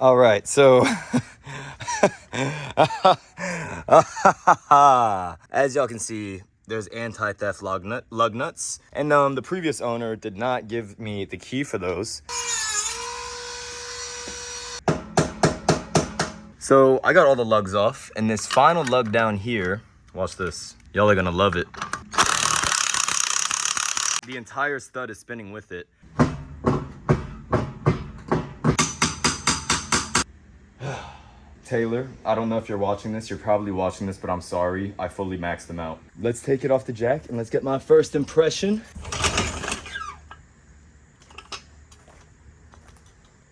All right, so as y'all can see, there's anti-theft lug nuts, and the previous owner did not give me the key for those. So I got all the lugs off, and this final lug down here, watch this, y'all are gonna love it. The entire stud is spinning with it. Taylor, I don't know if you're watching this. You're probably watching this, but I'm sorry. I fully maxed them out. Let's take it off the jack and let's get my first impression.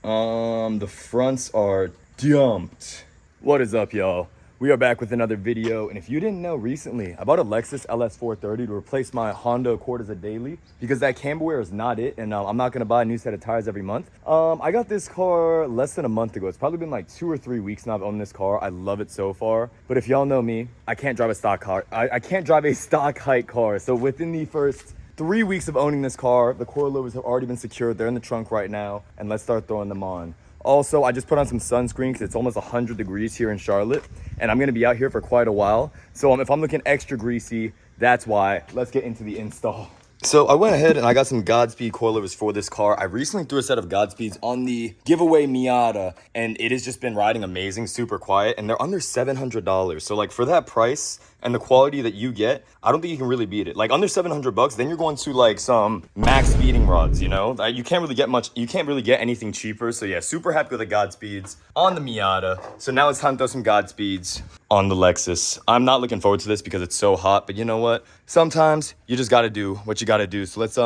The fronts are dumped. What is up, y'all? We are back with another video, and if you didn't know, recently I bought a Lexus LS430 to replace my Honda Accord as a daily because that camberware is not it, and I'm not gonna buy a new set of tires every month. I got this car less than a month ago. It's probably been like 2 or 3 weeks now I've owned this car. I love it so far, but if y'all know me, I can't drive a stock car. I can't drive a stock height car. So within the first 3 weeks of owning this car, the coilovers have already been secured. They're in the trunk right now, and let's start throwing them on. Also, I just put on some sunscreen because it's almost 100 degrees here in Charlotte, and I'm gonna be out here for quite a while. So if I'm looking extra greasy, that's why. Let's get into the install. So I went ahead and I got some Godspeed coilovers for this car. I recently threw a set of Godspeeds on the giveaway Miata, and it has just been riding amazing, super quiet, and they're under $700. So like for that price and the quality that you get, I don't think you can really beat it. Like under 700 bucks, then you're going to like some max speeding rods, you know? You can't really get much, you can't really get anything cheaper. So yeah, super happy with the Godspeeds on the Miata. So now it's time to throw some Godspeeds on the Lexus. I'm not looking forward to this because it's so hot, but you know what? Sometimes you just gotta do what you gotta do. So let's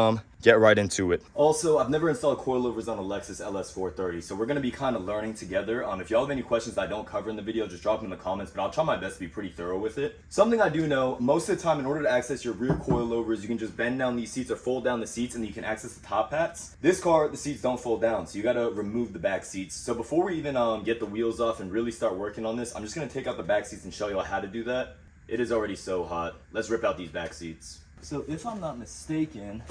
get right into it. Also, I've never installed coilovers on a Lexus LS430, so we're gonna be kind of learning together. If y'all have any questions that I don't cover in the video, just drop them in the comments, but I'll try my best to be pretty thorough with it. Something I do know, most of the time in order to access your rear coilovers, you can just bend down these seats or fold down the seats and you can access the top hats. This car, the seats don't fold down, so you gotta remove the back seats. So before we even get the wheels off and really start working on this, I'm just gonna take out the back seats and show y'all how to do that. It is already so hot. Let's rip out these back seats. So if I'm not mistaken,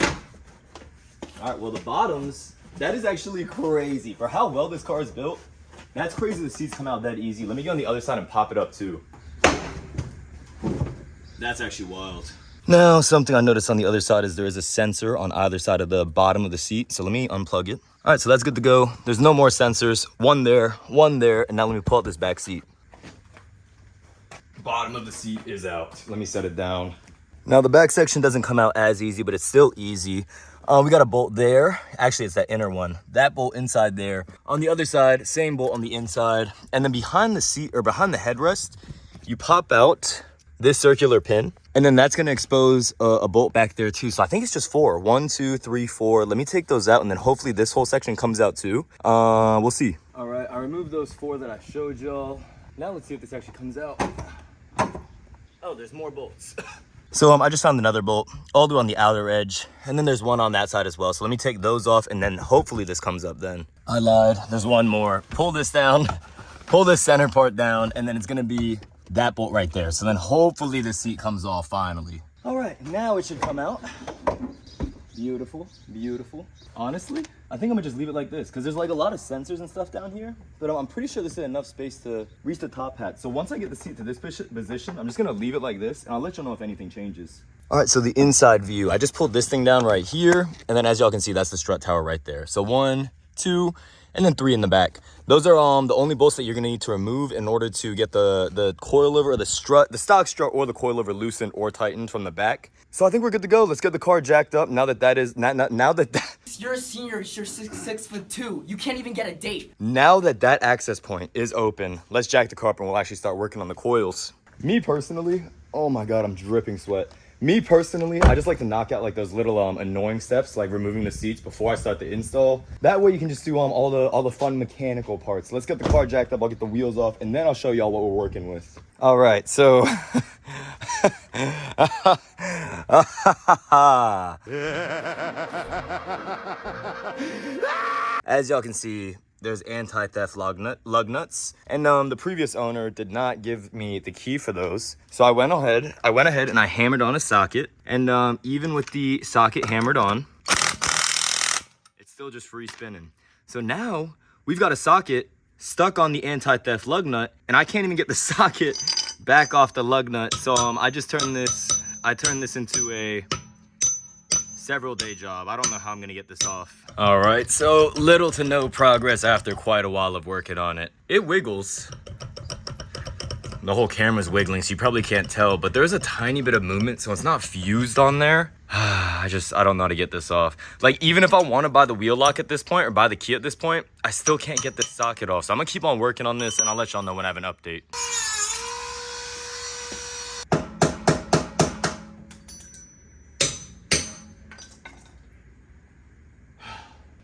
all right, well the bottoms, that is actually crazy. For how well this car is built, that's crazy the seats come out that easy. Let me go on the other side and pop it up too. That's actually wild. Now, something I noticed on the other side is there is a sensor on either side of the bottom of the seat. So let me unplug it. All right, so that's good to go. There's no more sensors. One there, and now let me pull out this back seat. Bottom of the seat is out. Let me set it down. Now the back section doesn't come out as easy, but it's still easy. We got a bolt there. Actually, it's that inner one. That bolt inside there. On the other side, same bolt on the inside. And then behind the seat, or behind the headrest, you pop out this circular pin. And then that's gonna expose a bolt back there too. So I think it's just 4. 1, 2, 3, 4. Let me take those out, and then hopefully this whole section comes out too. We'll see. All right, I removed those 4 that I showed y'all. Now let's see if this actually comes out. Oh, there's more bolts. So I just found another bolt all the way on the outer edge, and then there's one on that side as well. So let me take those off, and then hopefully this comes up then. I lied, there's one more. Pull this down, pull this center part down, and then it's gonna be that bolt right there. So then hopefully the seat comes off finally. All right, now it should come out. Beautiful, beautiful. Honestly, I think I'm gonna just leave it like this because there's like a lot of sensors and stuff down here, but I'm pretty sure this is enough space to reach the top hat. So once I get the seat to this position, I'm just gonna leave it like this, and I'll let you know if anything changes. All right, so the inside view, I just pulled this thing down right here, and then as y'all can see, that's the strut tower right there. So 1, 2, and then 3 in the back. Those are the only bolts that you're gonna need to remove in order to get the coilover or the stock strut or the coilover loosened or tightened from the back. So I think we're good to go. Let's get the car jacked up. Now that that is You're a senior. You're 6'2". You can't even get a date. Now that that access point is open, let's jack the car up and we'll actually start working on the coils. Me personally, oh my God, I'm dripping sweat. Me personally, I just like to knock out like those little annoying steps, like removing the seats before I start the install. That way you can just do all the fun mechanical parts. Let's get the car jacked up, I'll get the wheels off, and then I'll show y'all what we're working with. All right, so as y'all can see, there's anti-theft lug nuts, and the previous owner did not give me the key for those. So I went ahead and I hammered on a socket, and even with the socket hammered on, it's still just free spinning. So now we've got a socket stuck on the anti-theft lug nut, and I can't even get the socket back off the lug nut. So I turned this into a several day job. I don't know how I'm gonna get this off. All right, so little to no progress after quite a while of working on it. It wiggles. The whole camera's wiggling, so you probably can't tell, but there's a tiny bit of movement, so it's not fused on there. I don't know how to get this off. Like, even if I want to buy the wheel lock at this point, or buy the key at this point, I still can't get this socket off. So I'm gonna keep on working on this, and I'll let y'all know when I have an update.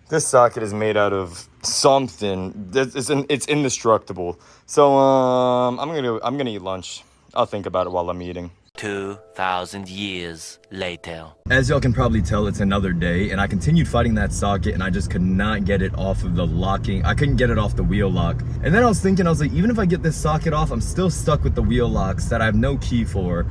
This socket is made out of something. It's indestructible. So I'm gonna eat lunch. I'll think about it while I'm eating. 2,000 years later. As y'all can probably tell, it's another day, and I continued fighting that socket, and I just could not get it off of the locking. I couldn't get it off the wheel lock. And then I was like, even if I get this socket off, I'm still stuck with the wheel locks that I have no key for.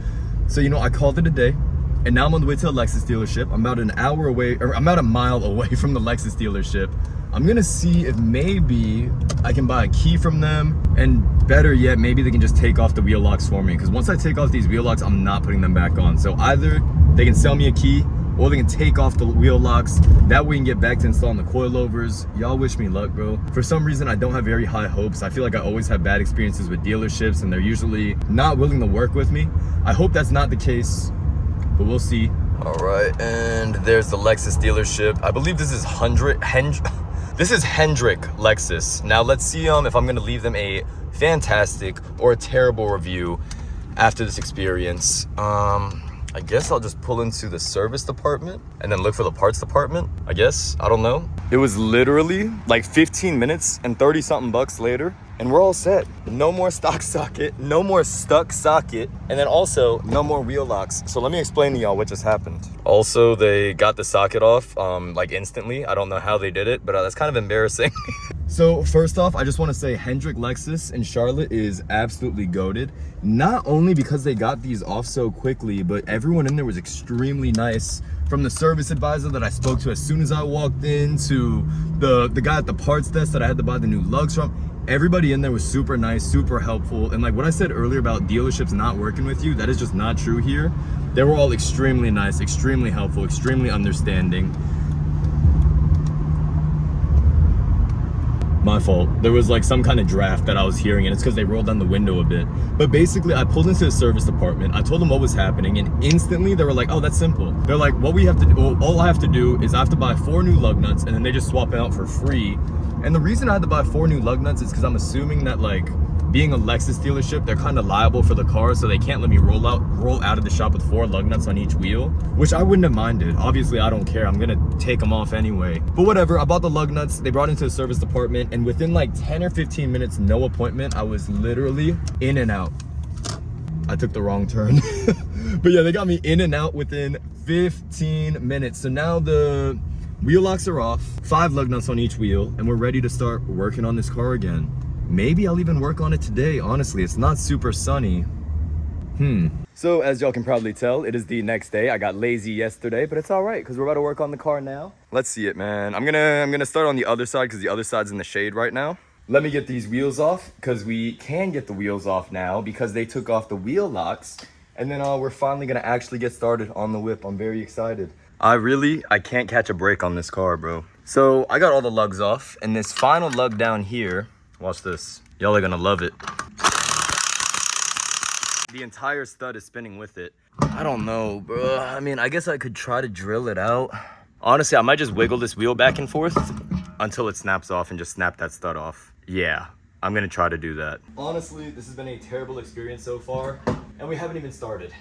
So, you know, I called it a day. And now I'm on the way to a Lexus dealership. I'm about a mile away from the Lexus dealership. I'm gonna see if maybe I can buy a key from them, and better yet, maybe they can just take off the wheel locks for me. Because once I take off these wheel locks, I'm not putting them back on. So either they can sell me a key, or they can take off the wheel locks. That way we can get back to installing the coilovers. Y'all wish me luck, bro. For some reason, I don't have very high hopes. I feel like I always have bad experiences with dealerships, and they're usually not willing to work with me. I hope that's not the case, but we'll see. All right, and there's the Lexus dealership. I believe this is this is Hendrick Lexus. Now let's see if I'm gonna leave them a fantastic or a terrible review after this experience. I guess I'll just pull into the service department and then look for the parts department, I guess. I don't know. It was literally like 15 minutes and 30 something bucks later, and we're all set. No more stock socket, no more stuck socket, and then also no more wheel locks. So let me explain to y'all what just happened. Also, they got the socket off like instantly. I don't know how they did it, but that's kind of embarrassing. So first off, I just want to say Hendrick Lexus in Charlotte is absolutely goated. Not only because they got these off so quickly, but everyone in there was extremely nice. From the service advisor that I spoke to as soon as I walked in, to the guy at the parts desk that I had to buy the new lugs from. Everybody in there was super nice, super helpful. And like what I said earlier about dealerships not working with you, that is just not true here. They were all extremely nice, extremely helpful, extremely understanding. My fault. There was like some kind of draft that I was hearing, and it's because they rolled down the window a bit. But basically, I pulled into the service department. I told them what was happening, and instantly they were like, oh, that's simple. They're like, what we have to do, all I have to do is I have to buy 4 new lug nuts, and then they just swap it out for free. And the reason I had to buy 4 new lug nuts is because I'm assuming that, like, being a Lexus dealership, they're kind of liable for the car, so they can't let me roll out of the shop with 4 lug nuts on each wheel, which I wouldn't have minded. Obviously, I don't care. I'm gonna take them off anyway. But whatever, I bought the lug nuts. They brought into the service department, and within like 10 or 15 minutes, no appointment, I was literally in and out. I took the wrong turn. But yeah, they got me in and out within 15 minutes. So now the wheel locks are off, 5 lug nuts on each wheel, and we're ready to start working on this car again. Maybe I'll even work on it today. Honestly, it's not super sunny. So as y'all can probably tell, it is the next day. I got lazy yesterday, but it's all right because we're about to work on the car now. Let's see it, man. I'm gonna start on the other side because the other side's in the shade right now. Let me get these wheels off because we can get the wheels off now because they took off the wheel locks. And then we're finally gonna actually get started on the whip. I'm very excited. I can't catch a break on this car, bro. So I got all the lugs off, and this final lug down here, watch this. Y'all are gonna love it. The entire stud is spinning with it. I don't know, bro. I mean, I guess I could try to drill it out. Honestly, I might just wiggle this wheel back and forth until it snaps off and just snap that stud off. Yeah, I'm gonna try to do that. Honestly, this has been a terrible experience so far, and we haven't even started.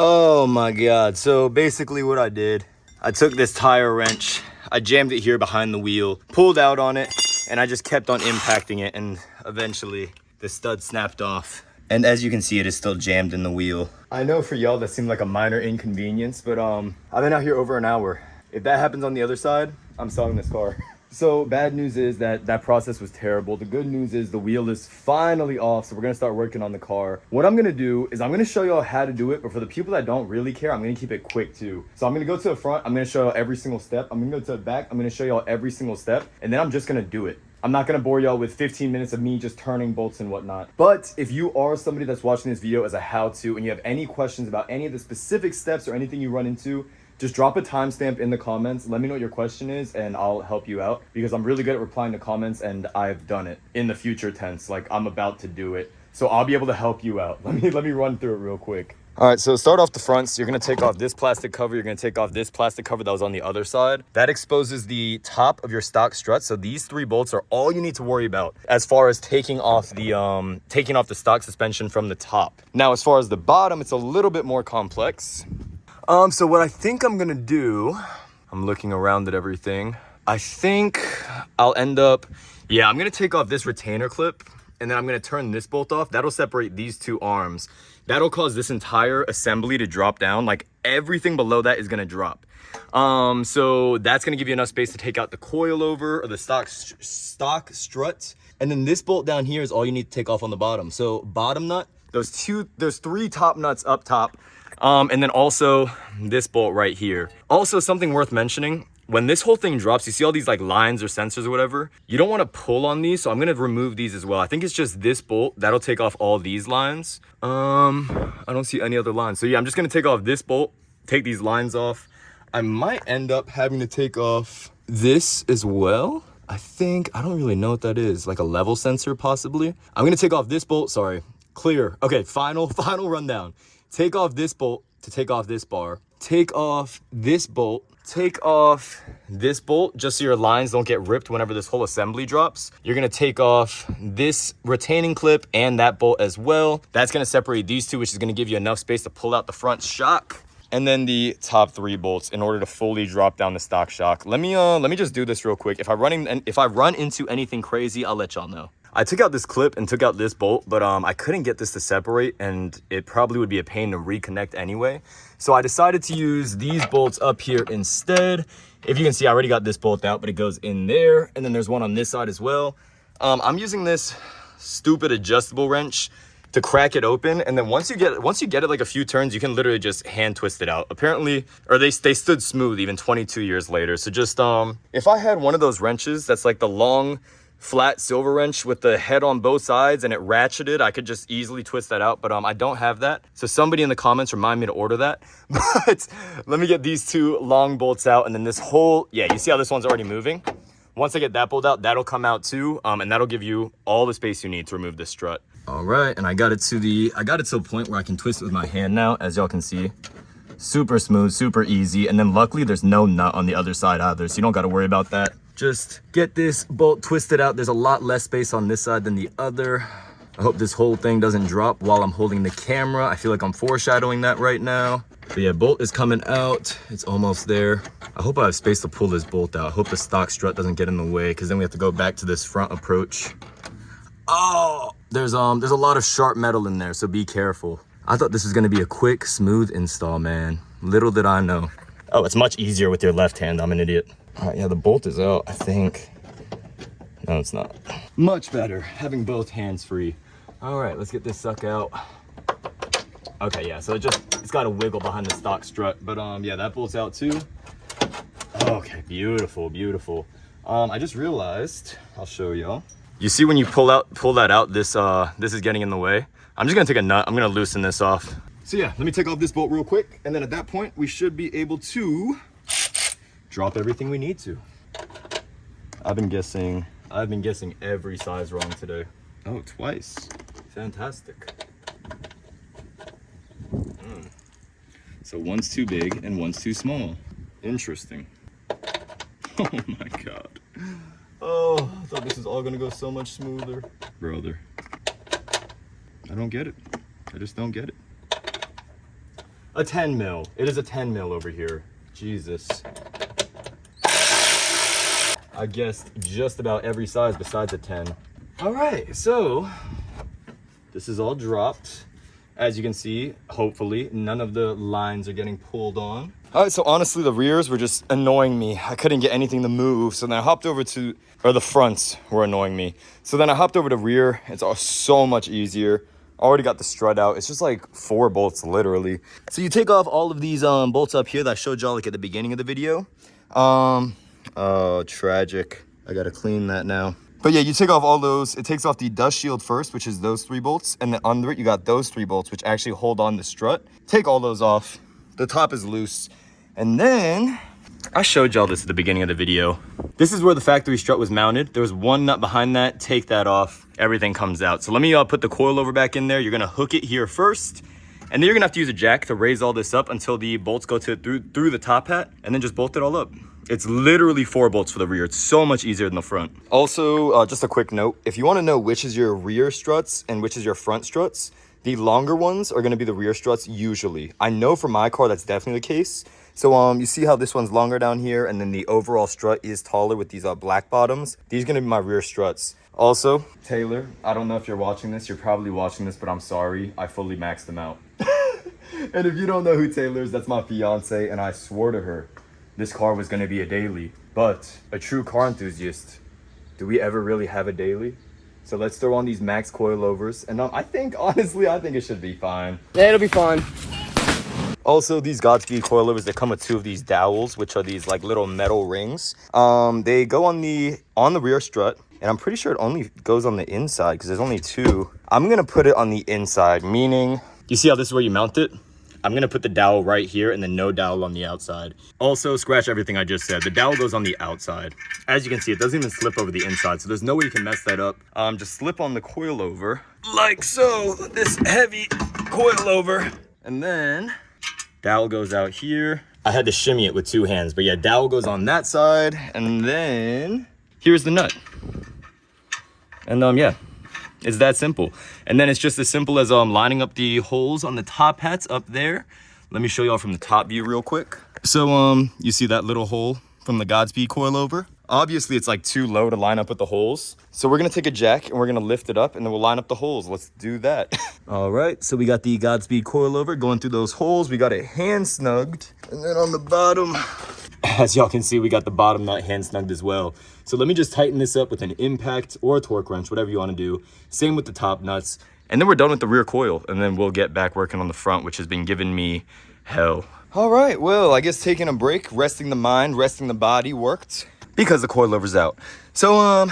Oh my God. So basically what I did, I took this tire wrench, I jammed it here behind the wheel, pulled out on it, and I just kept on impacting it, and eventually the stud snapped off. And as you can see, it is still jammed in the wheel. I know for y'all that seemed like a minor inconvenience, but I've been out here over an hour. If that happens on the other side, I'm selling this car. So bad news is that process was terrible. The good news is the wheel is finally off, so we're gonna start working on the car. What I'm gonna do is I'm gonna show y'all how to do it, but for the people that don't really care, I'm gonna keep it quick too. So I'm gonna go to the front, I'm gonna show y'all every single step. I'm gonna go to the back, I'm gonna show y'all every single step, and then I'm just gonna do it. I'm not gonna bore y'all with 15 minutes of me just turning bolts and whatnot. But if you are somebody that's watching this video as a how-to and you have any questions about any of the specific steps or anything you run into, just drop a timestamp in the comments. Let me know what your question is and I'll help you out, because I'm really good at replying to comments and I've done it in the future tense. Like, I'm about to do it. So I'll be able to help you out. Let me run through it real quick. All right, so start off the front. So you're gonna take off this plastic cover. You're gonna take off this plastic cover that was on the other side. That exposes the top of your stock strut. So these 3 bolts are all you need to worry about as far as taking off the stock suspension from the top. Now, as far as the bottom, it's a little bit more complex. So what I think I'm gonna do, I'm looking around at everything. I think I'll end up, I'm gonna take off this retainer clip and then I'm gonna turn this bolt off. That'll separate these 2 arms. That'll cause this entire assembly to drop down. Like, everything below that is gonna drop. So that's gonna give you enough space to take out the coilover or the stock strut. And then this bolt down here is all you need to take off on the bottom. So bottom nut, there's 3 top nuts up top. And then also this bolt right here. Also, something worth mentioning, when this whole thing drops, you see all these like lines or sensors or whatever, you don't want to pull on these. So I'm going to remove these as well. I think it's just this bolt that'll take off all these lines. I don't see any other lines. So yeah, I'm just going to take off this bolt, take these lines off. I might end up having to take off this as well. I don't really know what that is, like a level sensor possibly. I'm going to take off this bolt. Sorry, clear. Okay, final rundown. Take off this bolt to take off this bar. Take off this bolt. Take off this bolt just so your lines don't get ripped whenever this whole assembly drops. You're gonna take off this retaining clip and that bolt as well. That's gonna separate these 2, which is gonna give you enough space to pull out the front shock. And then the top 3 bolts in order to fully drop down the stock shock. Let me just do this real quick. If I run into anything crazy, I'll let y'all know. I took out this clip and took out this bolt, but I couldn't get this to separate, and it probably would be a pain to reconnect anyway. So I decided to use these bolts up here instead. If you can see, I already got this bolt out, but it goes in there, and then there's one on this side as well. I'm using this stupid adjustable wrench to crack it open, and then once you get it like a few turns, you can literally just hand twist it out. Apparently, or they stood smooth even 22 years later. So just if I had one of those wrenches that's like the long flat silver wrench with the head on both sides and it ratcheted, I could just easily twist that out, but I don't have that. So somebody in the comments remind me to order that. But let me get these 2 long bolts out, and then this whole, you see how this one's already moving? Once I get that bolt out, that'll come out too, and that'll give you all the space you need to remove this strut. All right, and I got it to a point where I can twist it with my hand now, as y'all can see. Super smooth, super easy, and then luckily there's no nut on the other side either, so you don't got to worry about that. Just get this bolt twisted out. There's a lot less space on this side than the other. I hope this whole thing doesn't drop while I'm holding the camera. I feel like I'm foreshadowing that right now. But yeah, bolt is coming out. It's almost there. I hope I have space to pull this bolt out. I hope the stock strut doesn't get in the way, because then we have to go back to this front approach. Oh, there's a lot of sharp metal in there, so be careful. I thought this was gonna be a quick, smooth install, man. Little did I know. Oh, it's much easier with your left hand. I'm an idiot. All right, yeah, the bolt is out, I think. No, it's not. Much better, having both hands free. All right, let's get this sucker out. Okay, yeah, so it's got a wiggle behind the stock strut, but yeah, that bolt's out too. Okay, beautiful, beautiful. I just realized, I'll show y'all. You see when you pull that out, this is getting in the way. I'm just gonna take a nut, I'm gonna loosen this off. So yeah, let me take off this bolt real quick, and then at that point, we should be able to drop everything we need to. I've been guessing every size wrong today. Oh, twice. Fantastic. So one's too big and one's too small. Interesting. Oh my God. Oh, I thought this was all gonna go so much smoother. Brother. I don't get it. I just don't get it. A 10 mil. It is a 10 mil over here. Jesus. I guessed just about every size besides a 10. All right, so This is all dropped. As you can see, hopefully, none of the lines are getting pulled on. All right, so honestly, the rears were just annoying me. I couldn't get anything to move. So then I hopped over to, or the fronts were annoying me. So then I hopped over to rear. It's all so much easier. Already got the strut out. It's just like 4 bolts, literally. So you take off all of these bolts up here that I showed y'all like at the beginning of the video. Oh, tragic. I gotta clean that now. But yeah, you take off all those. It takes off the dust shield first, which is those 3 bolts. And then under it, you got those 3 bolts, which actually hold on the strut. Take all those off. The top is loose. And then, I showed y'all this at the beginning of the video. This is where the factory strut was mounted. There was 1 nut behind that. Take that off. Everything comes out. So let me put the coilover back in there. You're gonna hook it here first. And then you're gonna have to use a jack to raise all this up until the bolts go through the top hat. And then just bolt it all up. It's literally 4 bolts for the rear. It's so much easier than the front. Also, just a quick note. If you want to know which is your rear struts and which is your front struts, the longer ones are going to be the rear struts usually. I know for my car that's definitely the case. So you see how this one's longer down here and then the overall strut is taller with these black bottoms. These are going to be my rear struts. Also, Taylor, I don't know if you're watching this. You're probably watching this, but I'm sorry. I fully maxed them out. And if you don't know who Taylor is, that's my fiance, and I swore to her this car was going to be a daily. But a true car enthusiast, do we ever really have a daily? So let's throw on these max coilovers. And honestly, I think it should be fine. Yeah, it'll be fine. Also, these Godspeed coilovers, they come with 2 of these dowels, which are these like little metal rings. They go on the rear strut, and I'm pretty sure it only goes on the inside because there's only 2. I'm going to put it on the inside, meaning, you see how this is where you mount it? I'm going to put the dowel right here and then no dowel on the outside. Also, scratch everything I just said. The dowel goes on the outside. As you can see, it doesn't even slip over the inside, so there's no way you can mess that up. Just slip on the coilover like so, this heavy coilover. And then dowel goes out here. I had to shimmy it with 2 hands, but yeah, dowel goes on that side. And then here's the nut. And yeah. It's that simple. And then it's just as simple as lining up the holes on the top hats up there. Let me show y'all from the top view real quick. So you see that little hole from the Godspeed coilover? Obviously it's like too low to line up with the holes. So we're gonna take a jack and we're gonna lift it up and then we'll line up the holes. Let's do that. All right, so we got the Godspeed coilover going through those holes. We got it hand snugged. And then on the bottom, as y'all can see, we got the bottom nut hand snugged as well. So let me just tighten this up with an impact or a torque wrench, whatever you want to do. Same with the top nuts. And then we're done with the rear coil. And then we'll get back working on the front, which has been giving me hell. All right, well, I guess taking a break, resting the mind, resting the body worked because the coilover's out. So I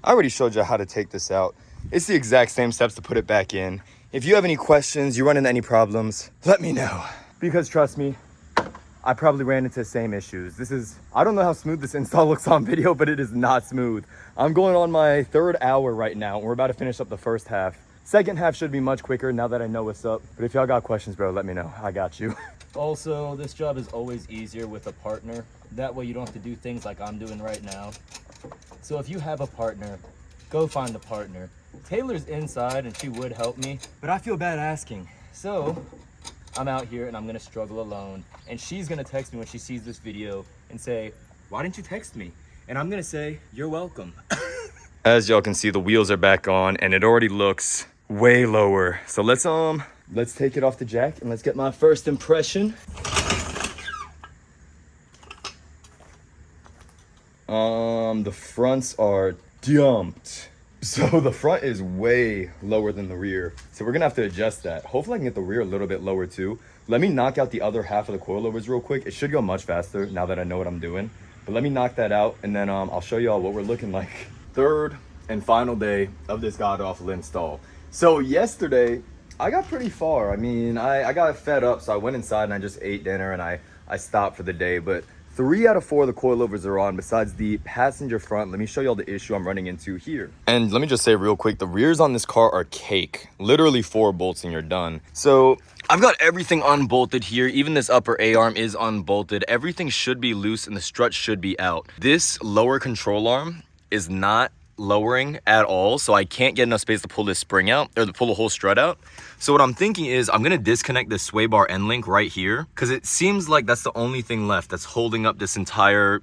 already showed you how to take this out. It's the exact same steps to put it back in. If you have any questions, you run into any problems, let me know. Because trust me, I probably ran into the same issues. I don't know how smooth this install looks on video, but it is not smooth. I'm going on my 3rd hour right now. We're about to finish up the first half. Second half should be much quicker now that I know what's up. But if y'all got questions, bro, let me know. I got you. Also, this job is always easier with a partner. That way you don't have to do things like I'm doing right now. So if you have a partner, go find a partner. Taylor's inside and she would help me, but I feel bad asking. So I'm out here and I'm gonna struggle alone. And she's gonna text me when she sees this video and say, why didn't you text me? And I'm gonna say, you're welcome. As y'all can see, the wheels are back on and it already looks way lower. So let's take it off the jack and let's get my first impression. The fronts are dumped. So the front is way lower than the rear. So we're gonna have to adjust that. Hopefully I can get the rear a little bit lower too. Let me knock out the other half of the coilovers real quick. It should go much faster now that I know what I'm doing. But let me knock that out and then I'll show y'all what we're looking like. 3rd and final day of this god-awful install. So yesterday, I got pretty far. I mean, I got fed up, so I went inside and I just ate dinner and I stopped for the day. But 3 out of 4 of the coilovers are on besides the passenger front. Let me show y'all the issue I'm running into here. And let me just say real quick, the rears on this car are cake. Literally 4 bolts and you're done. So I've got everything unbolted here. Even this upper A-arm is unbolted. Everything should be loose and the strut should be out. This lower control arm is not lowering at all, so I can't get enough space to pull this spring out or to pull the whole strut out. So what I'm thinking is I'm gonna disconnect this sway bar end link right here because it seems like that's the only thing left that's holding up this entire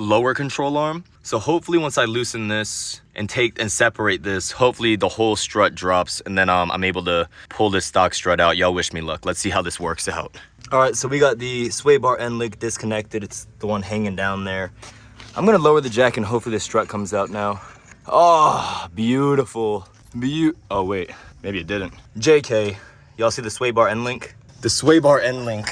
lower control arm. So hopefully once I loosen this and separate this, hopefully the whole strut drops, and then I'm able to pull this stock strut out. Y'all wish me luck. Let's see how this works out. All right, so we got the sway bar end link disconnected. It's the one hanging down there. I'm gonna lower the jack and hopefully the strut comes out now. Oh, beautiful. Oh wait, maybe it didn't. JK, y'all see the sway bar end link? The sway bar end link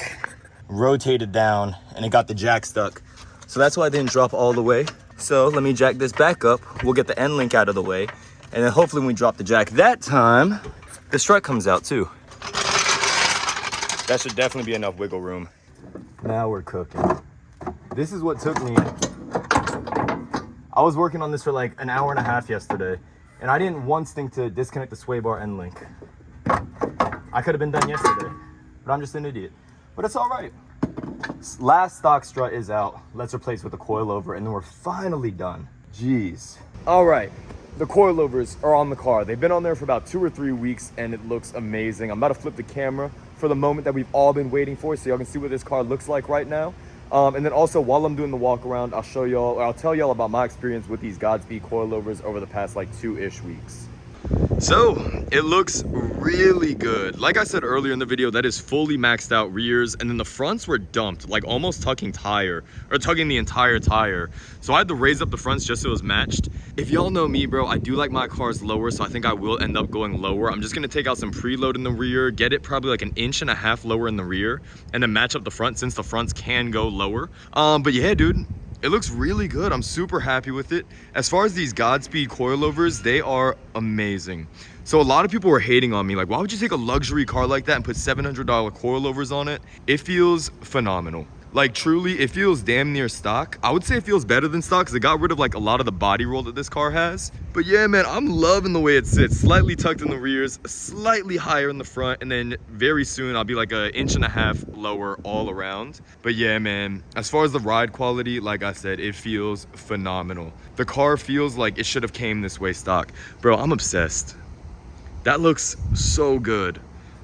rotated down and it got the jack stuck. So that's why I didn't drop all the way. So let me jack this back up. We'll get the end link out of the way. And then hopefully when we drop the jack that time, the strut comes out too. That should definitely be enough wiggle room. Now we're cooking. This is what took me. I was working on this for like an hour and a half yesterday, and I didn't once think to disconnect the sway bar end link. I could have been done yesterday, but I'm just an idiot. But it's all right. Last stock strut is out. Let's replace with the coilover, and then we're finally done. Jeez. All right, the coilovers are on the car. They've been on there for about 2 or 3 weeks, and it looks amazing. I'm about to flip the camera for the moment that we've all been waiting for, so y'all can see what this car looks like right now. And then also while I'm doing the walk around, I'll show y'all, or I'll tell y'all about my experience with these Godspeed coilovers over the past like 2-ish weeks. So it looks really good. Like I said earlier in the video, that is fully maxed out rears, and then the fronts were dumped, like almost tugging the entire tire. So I had to raise up the fronts just so it was matched. If y'all know me, bro, I do like my cars lower, so I think I will end up going lower. I'm just gonna take out some preload in the rear, get it probably like 1.5 inches lower in the rear, and then match up the front since the fronts can go lower. But yeah, dude, it looks really good. I'm super happy with it. As far as these Godspeed coilovers, they are amazing. So a lot of people were hating on me, like, why would you take a luxury car like that and put $700 coilovers on it? It feels phenomenal. Like, truly, it feels damn near stock. I would say it feels better than stock because it got rid of like a lot of the body roll that this car has. But yeah, man, I'm loving the way it sits. Slightly tucked in the rears, slightly higher in the front, and then very soon I'll be like 1.5 inches lower all around. But yeah, man, as far as the ride quality, like I said, it feels phenomenal. The car feels like it should have came this way stock. Bro, I'm obsessed. That looks so good.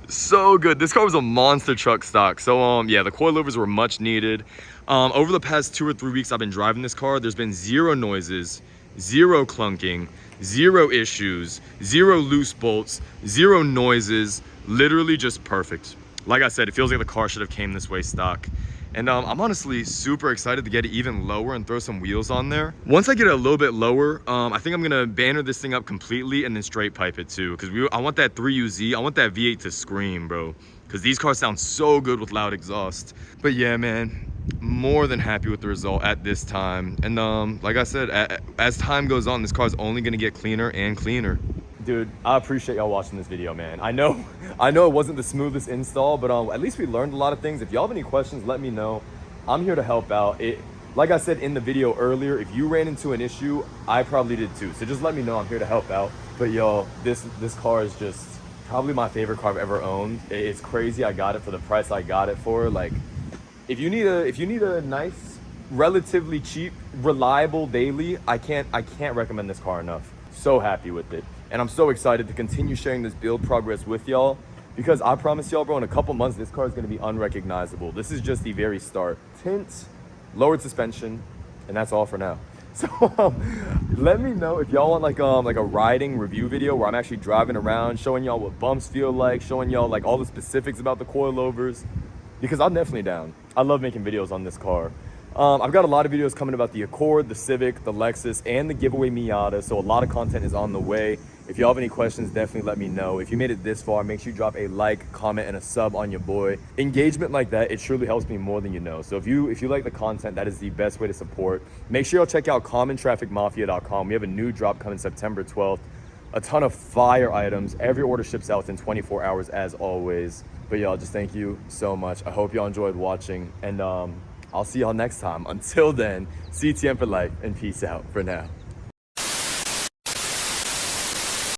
So good. This car was a monster truck stock. So yeah, the coilovers were much needed. Over the past 2 or 3 weeks I've been driving this car, there's been 0 noises, 0 clunking, 0 issues, 0 loose bolts, 0 noises, literally just perfect. Like I said, it feels like the car should have came this way stock. And I'm honestly super excited to get it even lower and throw some wheels on there. Once I get it a little bit lower, I think I'm gonna banner this thing up completely and then straight pipe it too. Cause I want that 3UZ, I want that V8 to scream, bro. Cause these cars sound so good with loud exhaust. But yeah, man, more than happy with the result at this time. And like I said, as time goes on, this car is only gonna get cleaner and cleaner. Dude, I appreciate y'all watching this video, man. I know it wasn't the smoothest install, but at least we learned a lot of things. If y'all have any questions, let me know. I'm here to help out. Like I said in the video earlier, if you ran into an issue, I probably did too. So just let me know. I'm here to help out. But y'all, this car is just probably my favorite car I've ever owned. It's crazy. I got it for the price I got it for. Like, if you need a nice, relatively cheap, reliable daily, I can't recommend this car enough. So happy with it. And I'm so excited to continue sharing this build progress with y'all, because I promise y'all, bro, in a couple months, this car is going to be unrecognizable. This is just the very start. Tint, lowered suspension, and that's all for now. So let me know if y'all want like a riding review video where I'm actually driving around, showing y'all what bumps feel like, showing y'all like all the specifics about the coilovers, because I'm definitely down. I love making videos on this car. I've got a lot of videos coming about the Accord, the Civic, the Lexus, and the giveaway Miata, so a lot of content is on the way. If y'all have any questions, definitely let me know. If you made it this far, make sure you drop a like, comment, and a sub on your boy. Engagement like that, it truly helps me more than you know. So if you like the content, that is the best way to support. Make sure y'all check out commontrafficmafia.com. We have a new drop coming September 12th. A ton of fire items. Every order ships out within 24 hours as always. But y'all, just thank you so much. I hope y'all enjoyed watching, and I'll see y'all next time. Until then, CTM for life, and peace out for now.